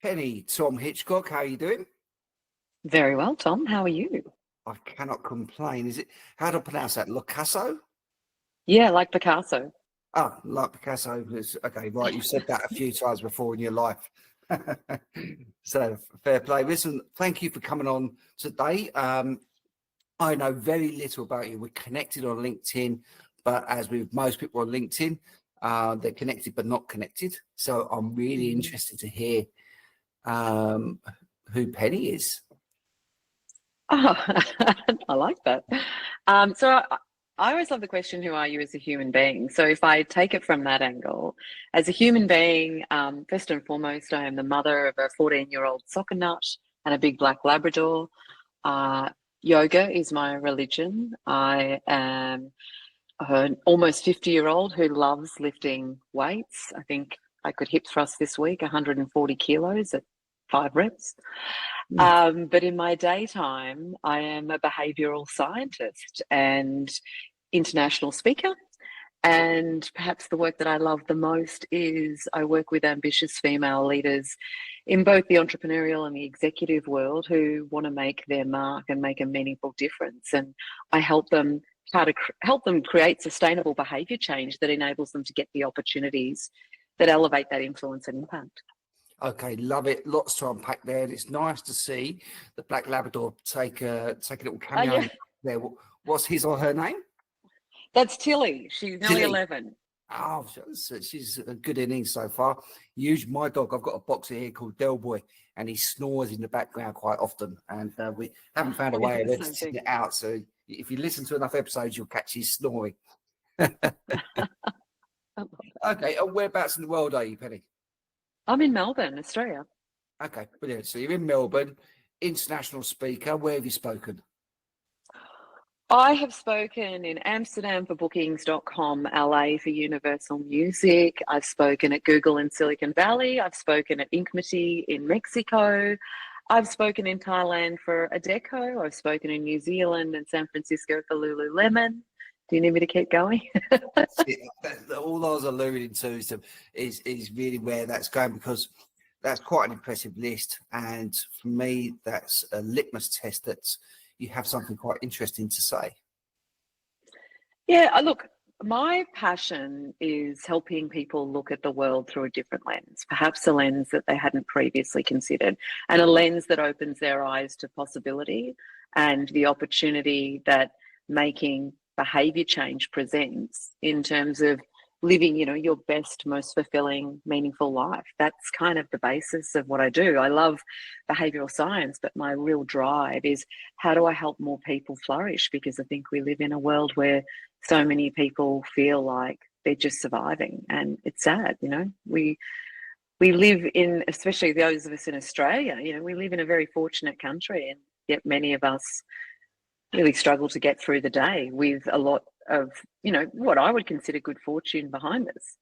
Penny, Tom Hitchcock, how are you doing? Very well, Tom. How are you? I cannot complain. How do I pronounce that? Locaso? Yeah, like Picasso. Oh, like Picasso. Okay, right. You've said that a few times before in your life. So fair play. Listen, thank you for coming on today. I know very little about you. We're connected on LinkedIn, but as with most people on LinkedIn, they're connected but not connected. So I'm really interested to hear who Penny is. Oh, I like that. So I always love the question, who are you as a human being? So if I take it from that angle, as a human being, first and foremost, I am the mother of a 14-year-old soccer nut and a big black Labrador. Uh, Yoga is my religion. I am an almost 50-year-old who loves lifting weights. I think I could hip thrust this week 140 kilos at 5 reps. But in my daytime, I am a behavioral scientist and international speaker. And perhaps the work that I love the most is I work with ambitious female leaders in both the entrepreneurial and the executive world who want to make their mark and make a meaningful difference. And I help them help them create sustainable behavior change that enables them to get the opportunities that elevate that influence and impact. Okay, love it. Lots to unpack there. And it's nice to see the Black Labrador take a little cameo Yeah, there. What's his or her name? that's Tilly. She's nearly Tilly. 11. Oh, she's a good innings so far. My dog, I've got a boxer here called Del Boy, and he snores in the background quite often. And we haven't found a way of editing it out. So if you listen to enough episodes, you'll catch his snoring. Okay, whereabouts in the world are you, Penny? I'm in Melbourne, Australia. Okay, brilliant. So you're in Melbourne, international speaker. Where have you spoken? I have spoken in Amsterdam for bookings.com, LA for Universal Music. I've spoken at Google in Silicon Valley. I've spoken at Inkmity in Mexico. I've spoken in Thailand for Adecco. I've spoken in New Zealand and San Francisco for Lululemon. Do you need me to keep going? All I was alluding to is really where that's going, because that's quite an impressive list. And for me, that's a litmus test that you have something quite interesting to say. Yeah, look, my passion is helping people look at the world through a different lens, perhaps a lens that they hadn't previously considered, and a lens that opens their eyes to possibility and the opportunity that making behavior change presents in terms of living, your best, most fulfilling, meaningful life. That's kind of the basis of what I do. I love behavioral science, but my real drive is, how do I help more people flourish? Because I think we live in a world where so many people feel like they're just surviving, and it's sad. We live in, especially those of us in Australia, we live in a very fortunate country, and yet many of us really struggle to get through the day with a lot of, what I would consider good fortune behind us.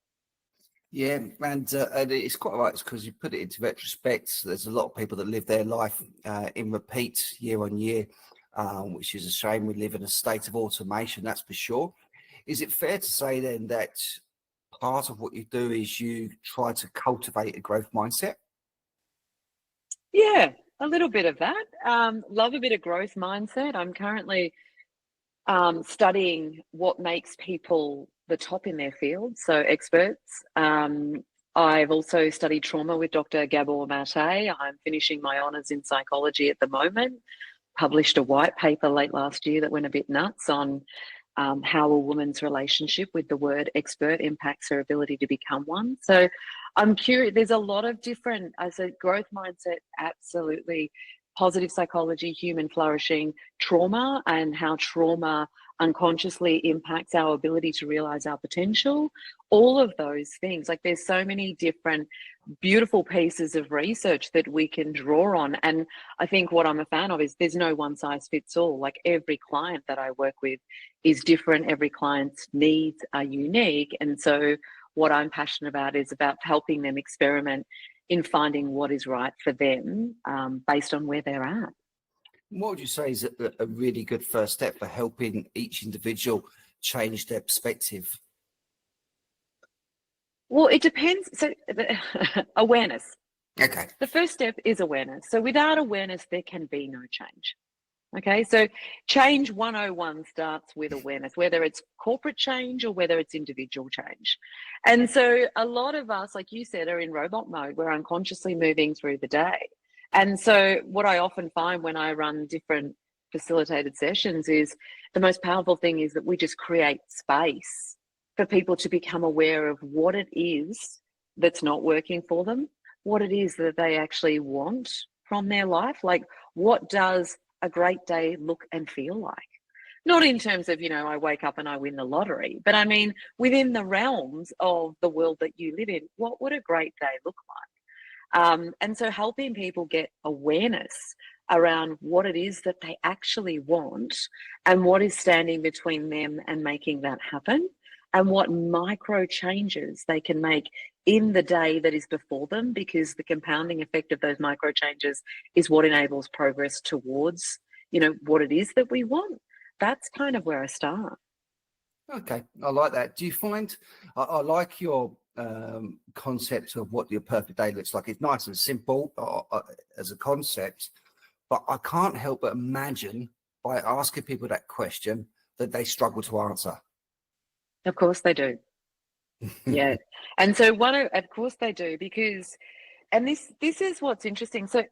Yeah, and it's quite right, because you put it into retrospect. There's a lot of people that live their life in repeat year on year, which is a shame. We live in a state of automation, that's for sure. Is it fair to say then that part of what you do is you try to cultivate a growth mindset? Yeah, a little bit of that. Love a bit of growth mindset. I'm currently studying what makes people the top in their field, so experts. I've also studied trauma with Dr. Gabor Mate. I'm finishing my honours in psychology at the moment. Published a white paper late last year that went a bit nuts on how a woman's relationship with the word expert impacts her ability to become one. So I'm curious, there's a lot of different, as a growth mindset, absolutely, positive psychology, human flourishing, trauma, and how trauma unconsciously impacts our ability to realize our potential. All of those things, like, there's so many different beautiful pieces of research that we can draw on. And I think what I'm a fan of is there's no one size fits all. Like, every client that I work with is different. Every client's needs are unique. And so what I'm passionate about is about helping them experiment in finding what is right for them based on where they're at. What would you say is a really good first step for helping each individual change their perspective? Well, it depends. So awareness. Okay. The first step is awareness. So without awareness, there can be no change. Okay, so change 101 starts with awareness, whether it's corporate change or whether it's individual change. And so a lot of us, like you said, are in robot mode. We're unconsciously moving through the day. And so what I often find when I run different facilitated sessions is the most powerful thing is that we just create space for people to become aware of what it is that's not working for them, what it is that they actually want from their life. Like, what does a great day look and feel like? Not in terms of, I wake up and I win the lottery, but I mean, within the realms of the world that you live in, what would a great day look like? And so helping people get awareness around what it is that they actually want and what is standing between them and making that happen, and what micro changes they can make in the day that is before them, because the compounding effect of those micro changes is what enables progress towards, what it is that we want. That's kind of where I start. Okay, I like that. Do you find, I like your concept of what your perfect day looks like. It's nice and simple as a concept, but I can't help but imagine by asking people that question that they struggle to answer. Of course they do. Yeah. And so of course they do, because, and this is what's interesting. So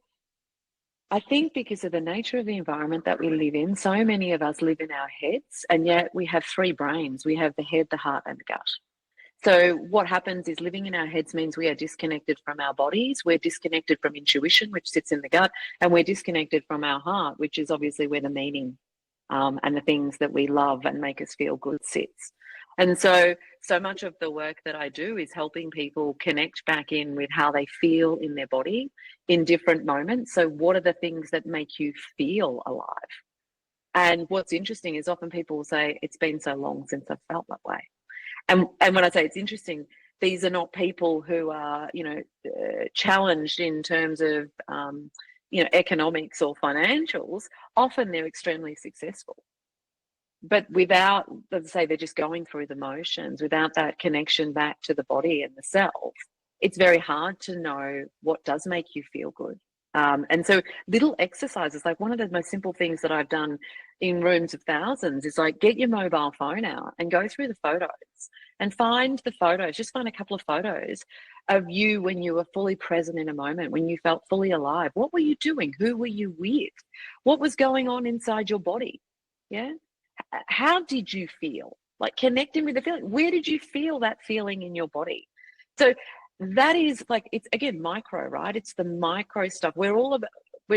I think because of the nature of the environment that we live in, so many of us live in our heads, and yet we have three brains. We have the head, the heart, and the gut. So what happens is living in our heads means we are disconnected from our bodies. We're disconnected from intuition, which sits in the gut, and we're disconnected from our heart, which is obviously where the meaning and the things that we love and make us feel good sits. And so much of the work that I do is helping people connect back in with how they feel in their body in different moments. So what are the things that make you feel alive? And what's interesting is often people will say, it's been so long since I've felt that way. And when I say it's interesting, these are not people who are, challenged in terms of, economics or financials. Often they're extremely successful. But without, let's say, they're just going through the motions, without that connection back to the body and the self, it's very hard to know what does make you feel good. And so little exercises, like one of the most simple things that I've done in rooms of thousands is like, get your mobile phone out and go through the photos and find the photos. Just find a couple of photos of you when you were fully present in a moment, when you felt fully alive. What were you doing? Who were you with? What was going on inside your body? Yeah. How did you feel? Like connecting with the feeling. Where did you feel that feeling in your body? So that is like, it's again micro, right? It's the micro stuff. We're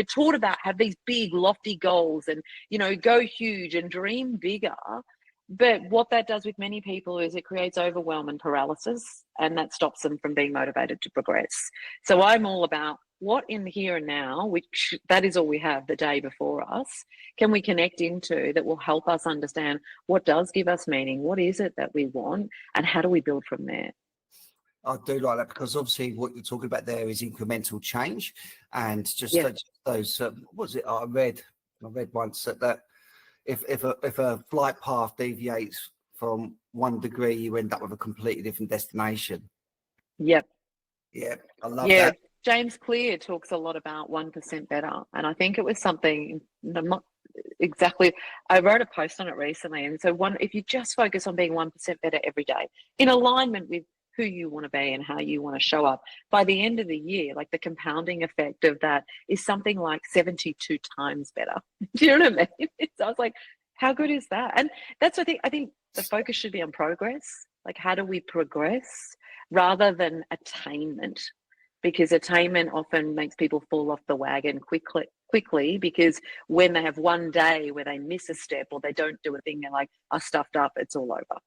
taught about have these big lofty goals and go huge and dream bigger. But what that does with many people is it creates overwhelm and paralysis, and that stops them from being motivated to progress. So I'm all about what in the here and now, which that is all we have the day before us, can we connect into that will help us understand what does give us meaning, what is it that we want, and how do we build from there? I do like that, because obviously what you're talking about there is incremental change, and just Yeah. those. What was it? I read once that if a flight path deviates from 1 degree, you end up with a completely different destination. Yep. Yeah, I love Yeah. that. James Clear talks a lot about 1% better. And I think it was something, I'm not exactly, I wrote a post on it recently. And so if you just focus on being 1% better every day, in alignment with who you want to be and how you want to show up, by the end of the year, like the compounding effect of that is something like 72 times better. Do you know what I mean? So I was like, how good is that? And that's what I think the focus should be on progress. Like, how do we progress rather than attainment? Because attainment often makes people fall off the wagon quickly, because when they have one day where they miss a step or they don't do a thing, they're like, I stuffed up, it's all over.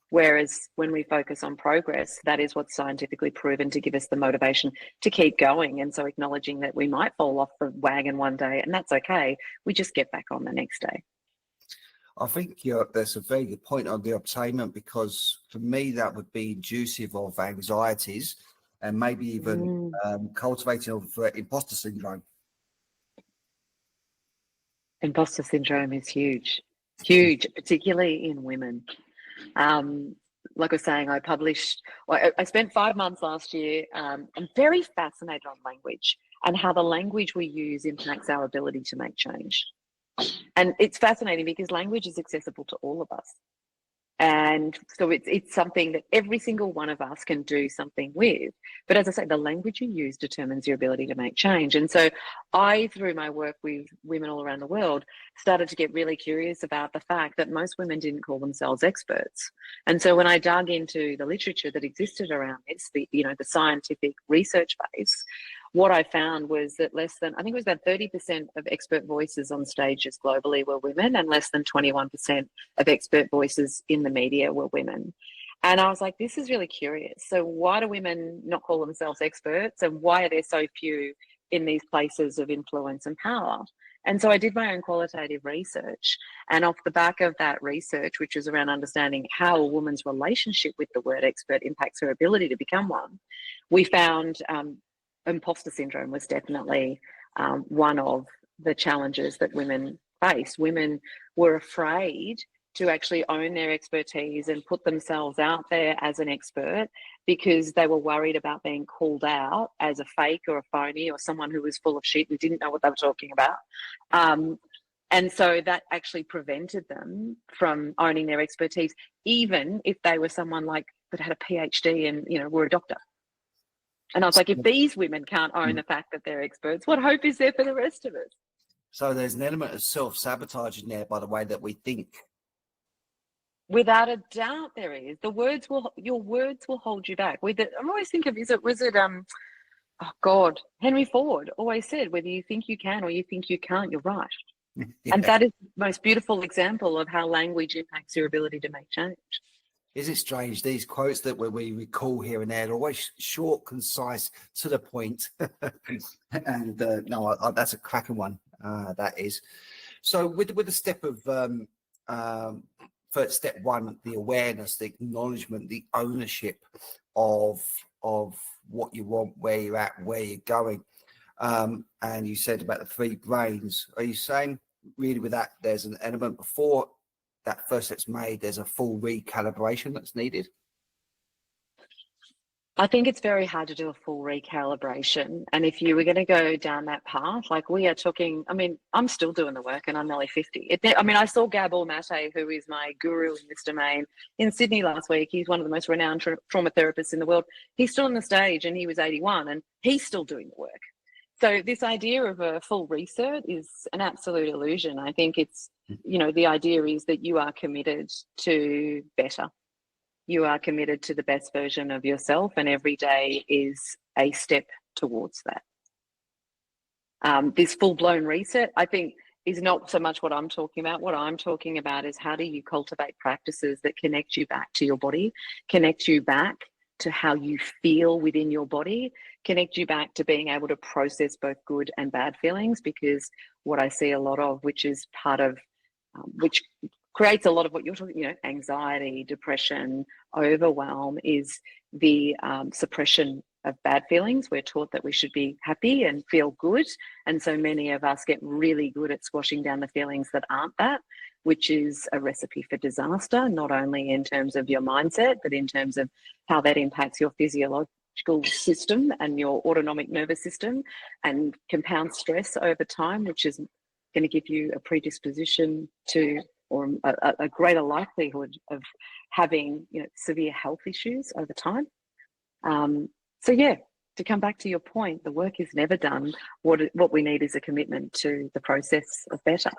Whereas when we focus on progress, that is what's scientifically proven to give us the motivation to keep going. And so acknowledging that we might fall off the wagon one day, and that's okay. We just get back on the next day. I think that's a very good point on the attainment, because for me that would be inducive of anxieties and maybe even cultivating of imposter syndrome. Imposter syndrome is huge, particularly in women. like I was saying, I spent 5 months last year. I'm very fascinated on language and how the language we use impacts our ability to make change. And it's fascinating because language is accessible to all of us. And so it's something that every single one of us can do something with. But as I say, the language you use determines your ability to make change. And so I, through my work with women all around the world, started to get really curious about the fact that most women didn't call themselves experts. And so when I dug into the literature that existed around this, the scientific research base, what I found was that I think it was about 30% of expert voices on stages globally were women, and less than 21% of expert voices in the media were women. And I was like, this is really curious. So why do women not call themselves experts, and why are there so few in these places of influence and power? And so I did my own qualitative research, and off the back of that research, which was around understanding how a woman's relationship with the word expert impacts her ability to become one, we found imposter syndrome was definitely one of the challenges that women faced. Women were afraid to actually own their expertise and put themselves out there as an expert because they were worried about being called out as a fake or a phony or someone who was full of shit who didn't know what they were talking about. And so that actually prevented them from owning their expertise, even if they were someone like that had a PhD and were a doctor. And I was like, if these women can't own the fact that they're experts, what hope is there for the rest of us? So there's an element of self-sabotage in there by the way that we think. Without a doubt, there is. Your words will hold you back. I'm always thinking, Henry Ford always said, whether you think you can or you think you can't, you're right. Yeah. And that is the most beautiful example of how language impacts your ability to make change. Is it strange? These quotes that we recall here and there, they're always short, concise, to the point. And that's a cracking one. That is. So with the step of first step one, the awareness, the acknowledgement, the ownership of what you want, where you're at, where you're going. And you said about the three brains. Are you saying really with that there's an element before that first step's made, there's a full recalibration that's needed? I think it's very hard to do a full recalibration. And if you were going to go down that path, like we are talking, I'm still doing the work and I'm nearly 50. I saw Gabor Mate, who is my guru in this domain, in Sydney last week. He's one of the most renowned trauma therapists in the world. He's still on the stage and he was 81 and he's still doing the work. So this idea of a full reset is an absolute illusion. I think it's, the idea is that you are committed to better. You are committed to the best version of yourself, and every day is a step towards that. This full-blown reset, I think, is not so much what I'm talking about. What I'm talking about is how do you cultivate practices that connect you back to your body, connect you back to how you feel within your body, connect you back to being able to process both good and bad feelings, because what I see a lot of, which is part of, which creates a lot of what you're talking, anxiety, depression, overwhelm, is the suppression of bad feelings. We're taught that we should be happy and feel good. And so many of us get really good at squashing down the feelings that aren't that, which is a recipe for disaster, not only in terms of your mindset, but in terms of how that impacts your physiological system and your autonomic nervous system, and compounds stress over time, which is going to give you a predisposition to, or a greater likelihood of having, severe health issues over time. To come back to your point, the work is never done. What we need is a commitment to the process of better.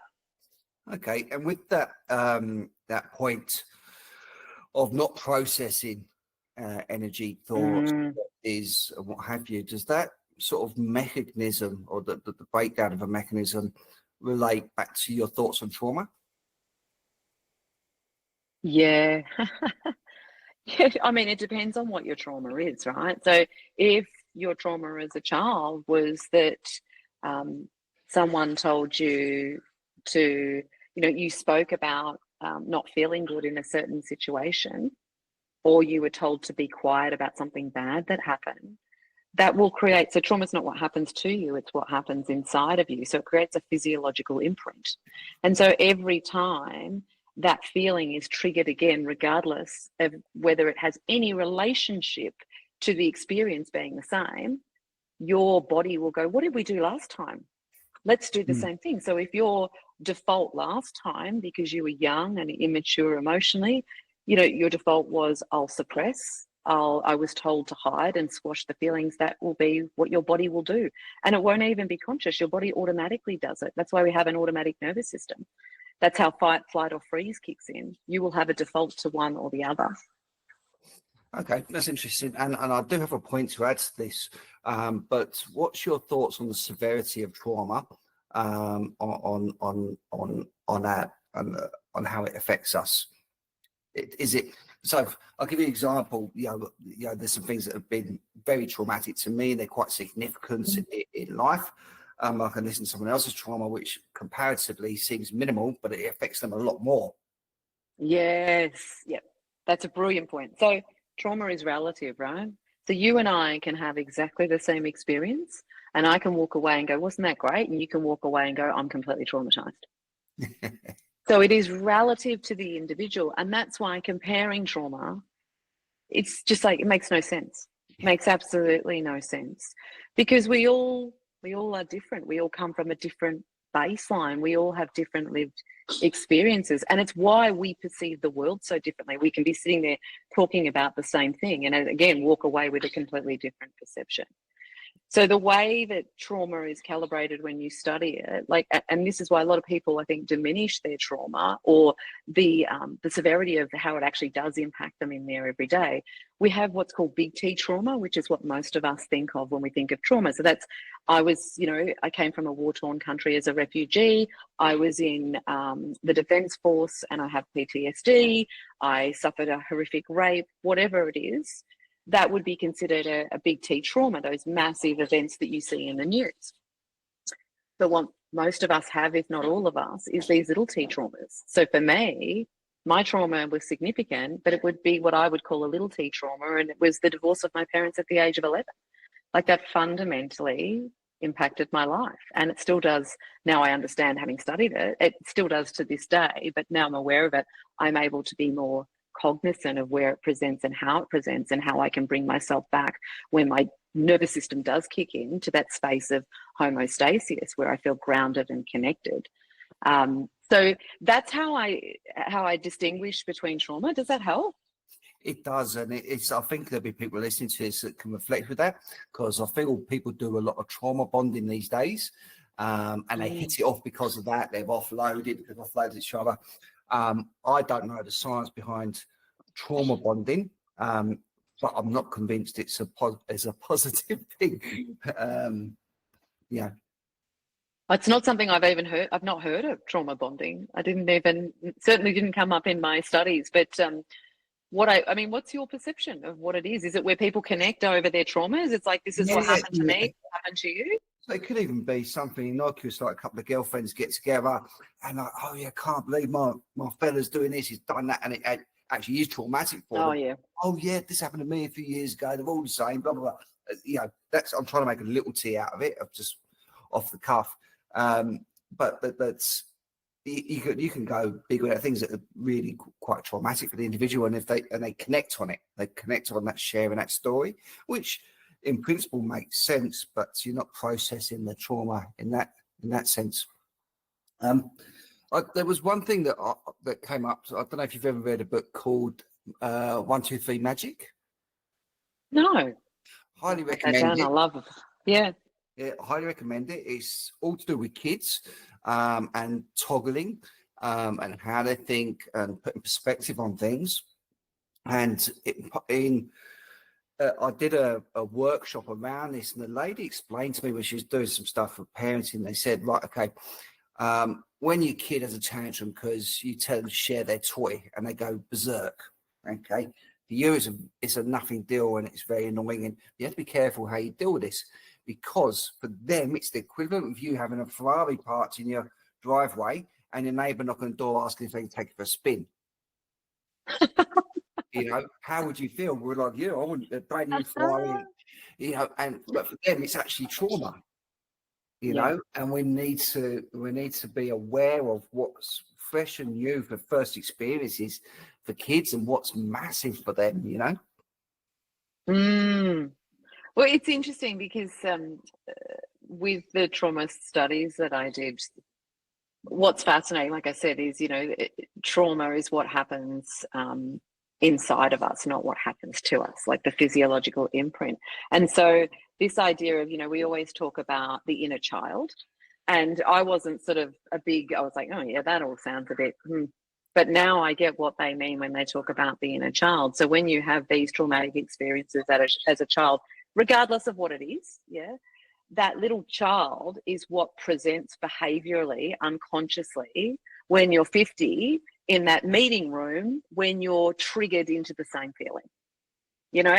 Okay, and with that that point of not processing energy, thoughts, is what have you, does that sort of mechanism, or the breakdown of a mechanism, relate back to your thoughts on trauma? Yeah. Yeah, it depends on what your trauma is, right? So if your trauma as a child was that someone told you to, you spoke about not feeling good in a certain situation, or you were told to be quiet about something bad that happened, that will create, so trauma is not what happens to you, it's what happens inside of you. So it creates a physiological imprint. And so every time that feeling is triggered again, regardless of whether it has any relationship to the experience being the same, your body will go, what did we do last time? Let's do the same thing. So if your default last time, because you were young and immature emotionally, your default was, I'll suppress, I was told to hide and squash the feelings, that will be what your body will do. And it won't even be conscious. Your body automatically does it. That's why we have an automatic nervous system. That's how fight, flight, or freeze kicks in. You will have a default to one or the other. Okay, that's interesting, and I do have a point to add to this. But what's your thoughts on the severity of trauma, on that, on how it affects us? Is it so? I'll give you an example. There's some things that have been very traumatic to me. They're quite significant in life. I can listen to someone else's trauma, which comparatively seems minimal, but it affects them a lot more. Yes, yep, that's a brilliant point. So trauma is relative, right? So you and I can have exactly the same experience, and I can walk away and go, wasn't that great? And you can walk away and go, I'm completely traumatized. So it is relative to the individual. And that's why comparing trauma, it's just like, it makes no sense. It makes absolutely no sense, because we all are different. We all come from a different baseline. We all have different lived experiences, and it's why we perceive the world so differently. We can be sitting there talking about the same thing and again walk away with a completely different perception. So the way that trauma is calibrated when you study it, and this is why a lot of people, I think, diminish their trauma or the severity of how it actually does impact them in their everyday. We have what's called big T trauma, which is what most of us think of when we think of trauma. So that's, I came from a war-torn country as a refugee. I was in the Defence Force and I have PTSD. I suffered a horrific rape, whatever it is. That would be considered a big T trauma, those massive events that you see in the news. But what most of us have, if not all of us, is these little T traumas. So for me, my trauma was significant, but it would be what I would call a little T trauma. And it was the divorce of my parents at the age of 11. Like, that fundamentally impacted my life. And it still does. Now I understand, having studied it, it still does to this day. But now I'm aware of it, I'm able to be more cognizant of where it presents and how I can bring myself back when my nervous system does kick in to that space of homeostasis where I feel grounded and connected. So that's how I distinguish between trauma. Does that help? It does, and I think there'll be people listening to this that can reflect with that, because I feel people do a lot of trauma bonding these days, and they hit it off because of that. They've offloaded each other. I don't know the science behind trauma bonding, but I'm not convinced it's a positive thing. Yeah. It's not something I've even heard. I've not heard of trauma bonding. Certainly didn't come up in my studies. But what's your perception of what it is? Is it where people connect over their traumas? It's like, this is what happened to me, what happened to you? So it could even be something innocuous, like a couple of girlfriends get together and like, oh yeah, I can't believe my fella's doing this, he's done that, and it actually is traumatic for them. Oh yeah. Oh yeah, this happened to me a few years ago. They're all the same, blah blah blah. I'm trying to make a little tea out of it, of just off the cuff. But that's you can go big with things that are really quite traumatic for the individual, and if they connect on it, they connect on that sharing that story, which in principle makes sense, but you're not processing the trauma in that sense. There was one thing that came up. I don't know if you've ever read a book called 1, 2, 3 Magic. No. Highly recommend it. I love it. Yeah. Yeah, highly recommend it. It's all to do with kids and toggling and how they think and putting perspective on things. And I did a workshop around this, and the lady explained to me when she was doing some stuff for parenting. They said, right, okay, when your kid has a tantrum because you tell them to share their toy and they go berserk, okay, for you it's a nothing deal and it's very annoying, and you have to be careful how you deal with this, because for them it's the equivalent of you having a Ferrari parked in your driveway and your neighbour knocking on the door asking if they can take it for a spin. How would you feel? We're like, I want a brand new Ferrari, but for them it's actually trauma, and we need to be aware of what's fresh and new for first experiences for kids and what's massive for them, you know? Mm. Well, it's interesting because with the trauma studies that I did, what's fascinating, like I said, is, trauma is what happens inside of us, not what happens to us, like the physiological imprint. And so this idea of, we always talk about the inner child. And I wasn't sort of I was like, oh yeah, that all sounds a bit, But now I get what they mean when they talk about the inner child. So when you have these traumatic experiences as a child, regardless of what it is, yeah, that little child is what presents behaviorally, unconsciously, when you're 50 in that meeting room, when you're triggered into the same feeling.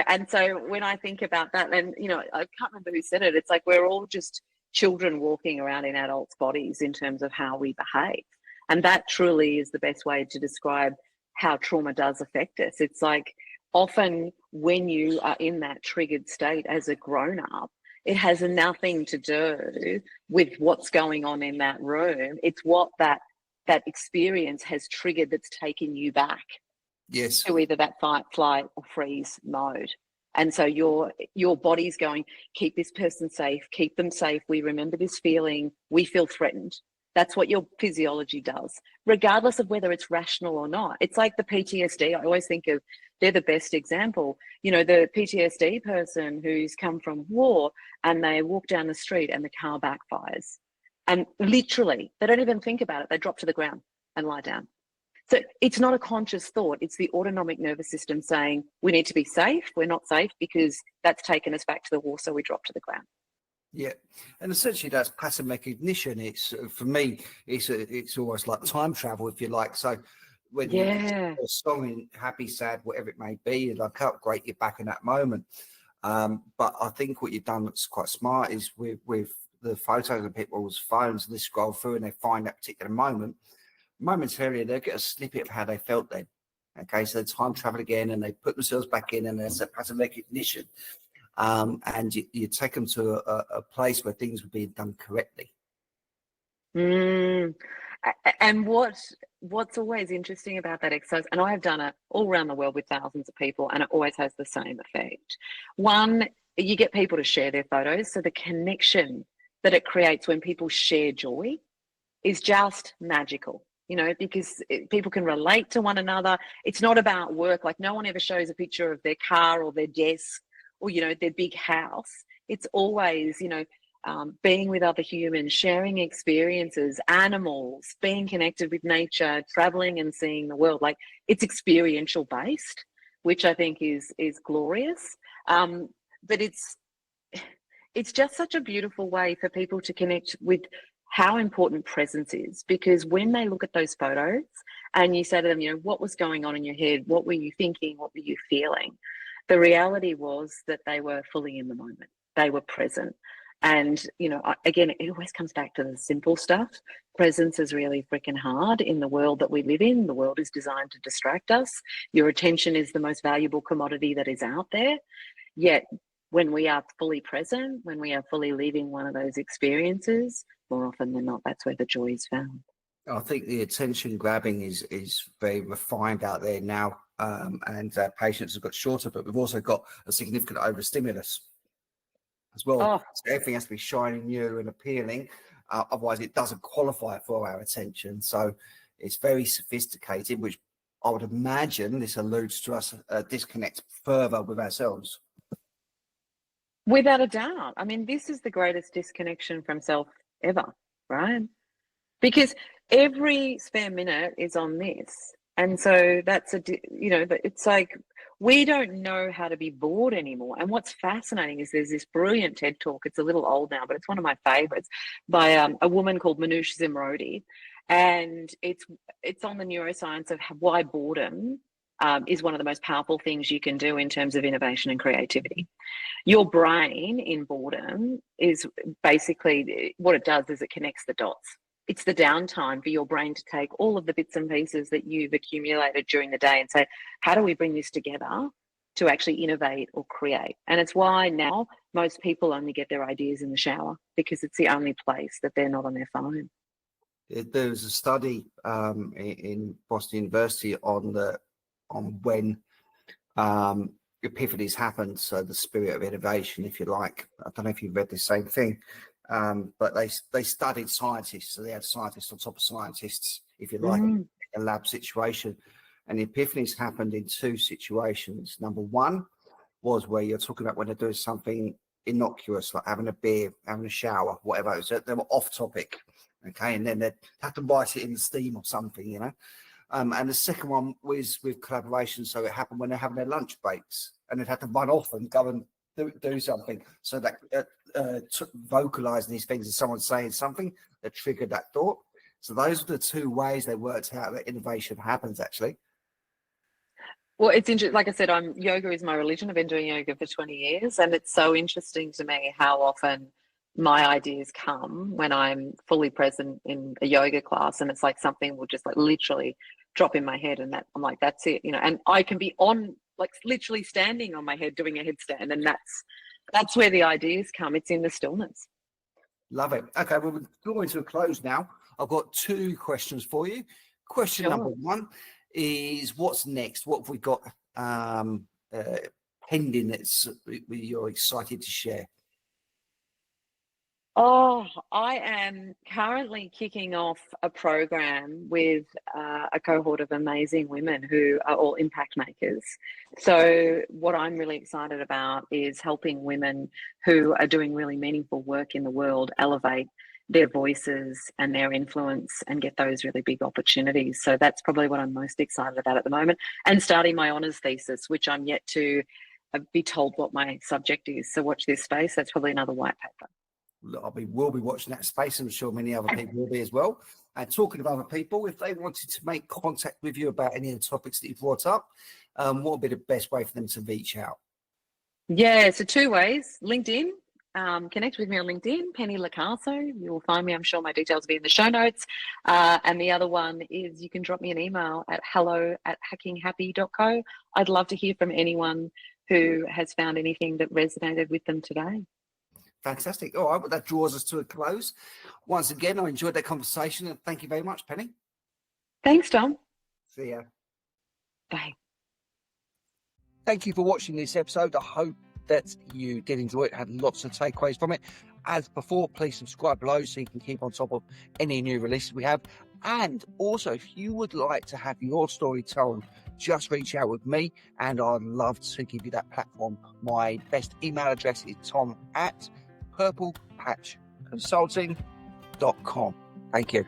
And so when I think about that, and I can't remember who said it, it's like we're all just children walking around in adults' bodies in terms of how we behave. And that truly is the best way to describe how trauma does affect us. It's like often when you are in that triggered state as a grown-up, it has nothing to do with what's going on in that room. It's what that experience has triggered that's taken you back. Yes. To either that fight, flight, or freeze mode. And so your body's going, keep this person safe, keep them safe. We remember this feeling. We feel threatened. That's what your physiology does, regardless of whether it's rational or not. It's like the PTSD. I always think of, they're the best example. The PTSD person who's come from war and they walk down the street and the car backfires. And literally, they don't even think about it. They drop to the ground and lie down. So it's not a conscious thought. It's the autonomic nervous system saying, we need to be safe. We're not safe because that's taken us back to the war. So we drop to the ground. Yeah, and essentially that's pattern recognition. It's for me, it's almost like time travel, if you like. So when you a song in happy, sad, whatever it may be, and like upgrade you back in that moment. But I think what you've done that's quite smart is with the photos of people's phones, and they scroll through and they find that particular moment. Momentarily, they'll get a snippet of how they felt then. Okay, so they time travel again and they put themselves back in, and there's a pattern recognition. And you take them to a place where things were being done correctly. And what's always interesting about that exercise, and I have done it all around the world with thousands of people, and it always has the same effect. One, you get people to share their photos, so the connection that it creates when people share joy is just magical. Because people can relate to one another. It's not about work. Like no one ever shows a picture of their car or their desk or, their big house. It's always, being with other humans, sharing experiences, animals, being connected with nature, traveling and seeing the world. Like it's experiential based, which I think is glorious. But it's just such a beautiful way for people to connect with how important presence is, because when they look at those photos and you say to them, what was going on in your head? What were you thinking? What were you feeling? The reality was that they were fully in the moment. They were present. And, again, it always comes back to the simple stuff. Presence is really freaking hard in the world that we live in. The world is designed to distract us. Your attention is the most valuable commodity that is out there. Yet when we are fully present, when we are fully living one of those experiences, more often than not, that's where the joy is found. I think the attention grabbing is very refined out there now, and patients have got shorter, but we've also got a significant overstimulus as well. Oh. So everything has to be shiny, new and appealing. Otherwise, it doesn't qualify for our attention. So it's very sophisticated, which I would imagine this alludes to us disconnect further with ourselves. Without a doubt. I mean, this is the greatest disconnection from self ever, right? Because every spare minute is on this. And so that's it's like we don't know how to be bored anymore. And what's fascinating is there's this brilliant TED talk. It's a little old now, but it's one of my favorites by a woman called Manoush Zimrodi. And it's on the neuroscience of why boredom is one of the most powerful things you can do in terms of innovation and creativity. Your brain in boredom is basically what it does is it connects the dots. It's the downtime for your brain to take all of the bits and pieces that you've accumulated during the day and say, how do we bring this together to actually innovate or create? And it's why now most people only get their ideas in the shower, because it's the only place that they're not on their phone. There was a study in Boston University on when epiphanies happened, so the spirit of innovation, if you like. I don't know if you've read the same thing, but they studied scientists, so they had scientists on top of scientists, if you like, in a lab situation. And the epiphanies happened in two situations. Number one was where you're talking about when they're doing something innocuous, like having a beer, having a shower, whatever. So they were off topic, okay, and then they'd have to write it in the steam or something, you know. And the second one was with collaboration. So it happened when they're having their lunch breaks and they'd have to run off and go and do something. So that vocalizing these things and someone saying something that triggered that thought. So those are the two ways they worked out that innovation happens, actually. Well, it's interesting. Like I said, yoga is my religion. I've been doing yoga for 20 years, and it's so interesting to me how often my ideas come when I'm fully present in a yoga class, and it's like something will just like literally drop in my head, and that I'm like, that's it, you know. And I can be on, like, literally standing on my head doing a headstand, and that's where the ideas come. It's in the stillness. Love it. Okay, well, we're drawing to a close now. I've got two questions for you. Question number one is, what's next? What have we got pending that's you're excited to share? Oh, I am currently kicking off a program with a cohort of amazing women who are all impact makers. So what I'm really excited about is helping women who are doing really meaningful work in the world elevate their voices and their influence and get those really big opportunities. So that's probably what I'm most excited about at the moment. And starting my honours thesis, which I'm yet to be told what my subject is. So watch this space. That's probably another white paper. We'll be watching that space. I'm sure many other people will be as well. And talking of other people, if they wanted to make contact with you about any of the topics that you've brought up, what would be the best way for them to reach out? Yeah, so two ways. LinkedIn. Connect with me on LinkedIn, Penny Locaso. You will find me. I'm sure my details will be in the show notes. And the other one is you can drop me an email at hello@hackinghappy.co. I'd love to hear from anyone who has found anything that resonated with them today. Fantastic. All right, well, that draws us to a close. Once again, I enjoyed that conversation, and thank you very much, Penny. Thanks, Tom. See ya. Bye. Thank you for watching this episode. I hope that you did enjoy it, had lots of takeaways from it. As before, please subscribe below so you can keep on top of any new releases we have. And also, if you would like to have your story told, just reach out with me and I'd love to give you that platform. My best email address is tom@purplepatchconsulting.com. Thank you.